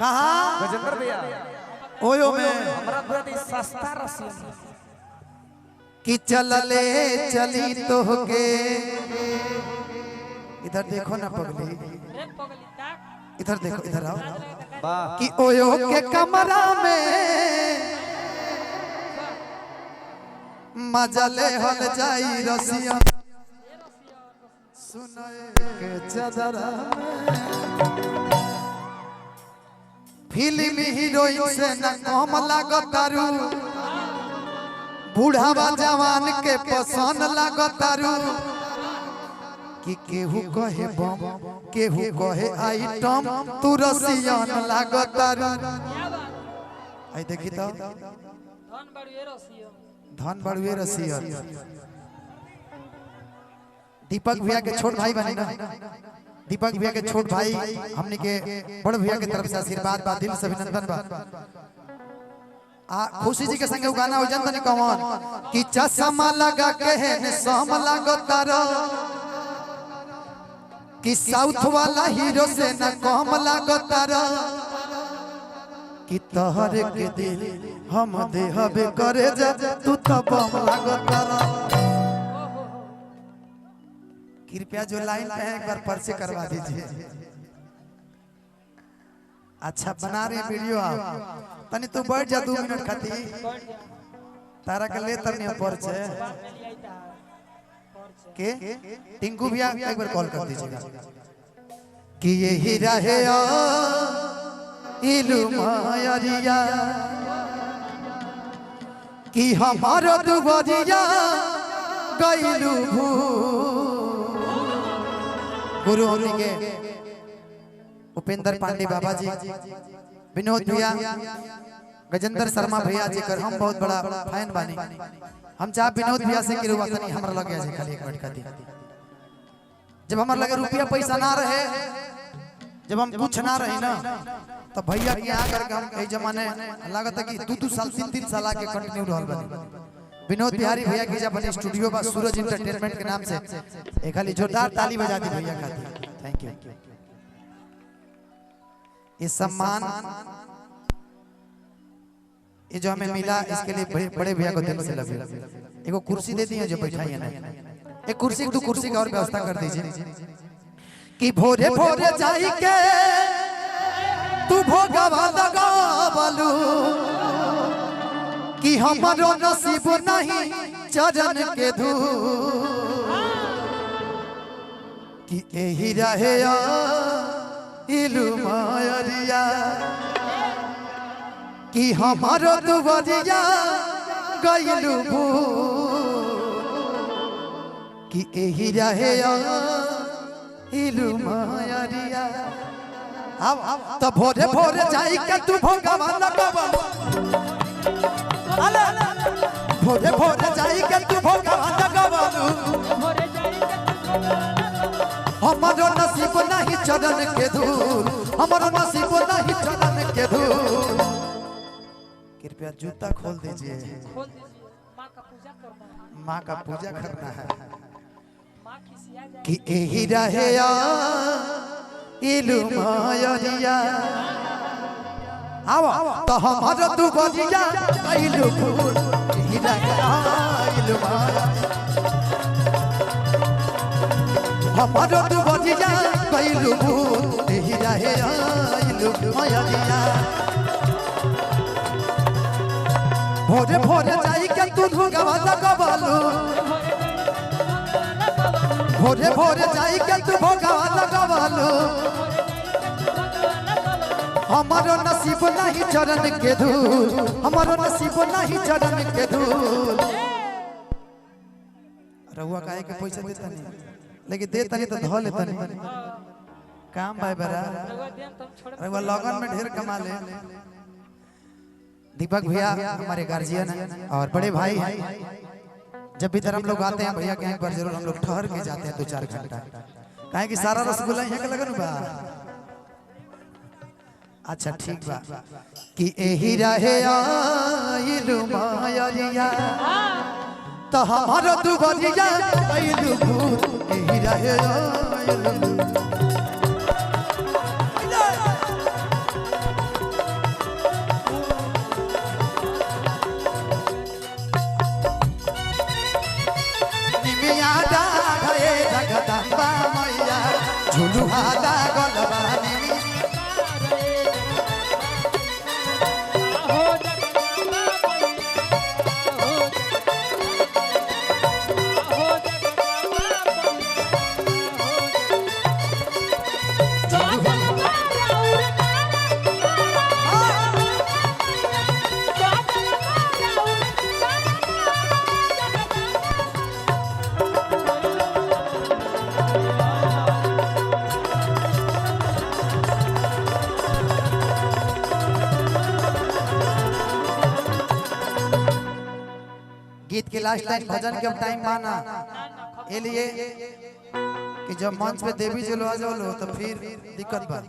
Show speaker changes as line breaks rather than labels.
कहाँ
गजेंद्र भैया
ओयो में
हमरा प्रति सस्ता रसी
कि चलले चली तो के इधर देखो ना पगली इधर देखो इधर आओ कि ओयो के कमरा में मजले हल जाई रसिया सुनाए के चदरा फिल्म हीरोइन से न कम लागतारू बूढ़ावा जवान के पसंद लागतारू कि केहू कहे बम केहू कहे आइटम तू रसियन लागतारू आई देखी तो धन बड़ुए रसियन दीपक भैया के छोट भाई बने ना दीपक भैया के छोट भाई हमने के बड़ भैया के तरफ से आशीर्वाद बा दिल से अभिनंदन बा खुशी जी के संगे गाना हो जानत नहीं कौन कि चश्मा लगा के है ने सम लागतार कि साउथ वाला हीरो से न कम लागतार कि तोहर के दिल हम देहबे करे जा तू तो बम लागतार कृपया जो लाइन पे है एक बार पर्चे करवा दीजिए अच्छा बना रहे वीडियो आप तनी तू बैठ जा 2 मिनट खाती तारा के ले तरनी पर्चे के टिंकू भैया एक बार कॉल कर दीजिएगा कि ये हीरा है इलू मायरिया कि हमारो दुबरिया गइलू भू गुरु हमनी के उपेंद्र पांडे बाबा जी विनोद भैया गजेंद्र शर्मा भैया जी कर हम बहुत बड़ा फैन बानी हम चाह विनोद भैया से किरुआ तनी हमरा लगे जे खाली 1 मिनट खाती जब हमरा लगे रुपया पैसा ना रहे जब हम कुछ ना रहे ना तो भैया के यहाँ करके हम ए जमाने लागत कि 2-2 साल 3-3 साल आके कंटिन्यू रहल बानी विनोद बिहारी भैया के जब अपने स्टूडियो बा सूरज एंटरटेनमेंट के नाम से एक खाली जोरदार ताली बजा दी भैया खातिर थैंक यू ये सम्मान ये जो हमें मिला इसके लिए बड़े भैया को दिल से लव यू एगो कुर्सी दे दी है जो बैठाई है ना एक कुर्सी 2 कुर्सी का और व्यवस्था कर दीजिए कि भोरे भोरे जाई के तू भोगवा लगावलू कि हमारो नसीब नहीं चरण के धू कि एही रहे इलू मायरिया कि हमारो दुबरिया गइलू भू कि एही रहे इलू मायरिया अब तो भोरे भोरे जाई के तू भोगवा लगावलू भोरे भोरे जाई के तू भोगवा लगावलू हमारो नसीब नहीं चरण के धूल हमारो नसीब नहीं चरण के धूल कृपया जूता खोल दीजिए माँ का पूजा करना है कि एही रहे इलू मायरिया आओ तो हमारो तू बजिया इलू फूल एही रहे इलू मायरिया हमारो तू बजिया इलू फूल एही रहे इलू मायरिया भोरे भोरे जाई के तू भोगवा लगावलू भोरे भोरे जाई के तू भोगवा लगावलू हमारो नसीब नहीं चरण के धूल हमारो नसीब नहीं चरण के धूल रहुआ काहे के पैसा देता नहीं लेकिन देता नहीं तो धो लेता नहीं काम भाई बरा रहुआ लगन में ढेर कमा ले दीपक भैया हमारे गार्जियन हैं और बड़े भाई हैं जब भी हम लोग आते हैं भैया के एक बार जरूर हम लोग ठहर के जाते हैं 2-4 घंटा काहे कि सारा रसगुल्ला यहाँ के लगन बा अच्छा ठीक बा कि एही रहे आइलू मायरिया तो हमारो दुबरिया आइलू भूत एही रहे आइलू गीत के लास्ट लाइन भजन के टाइम माना ये लिए कि जब मंच पे देवी जी लो आ जाओ तो फिर दिक्कत बा।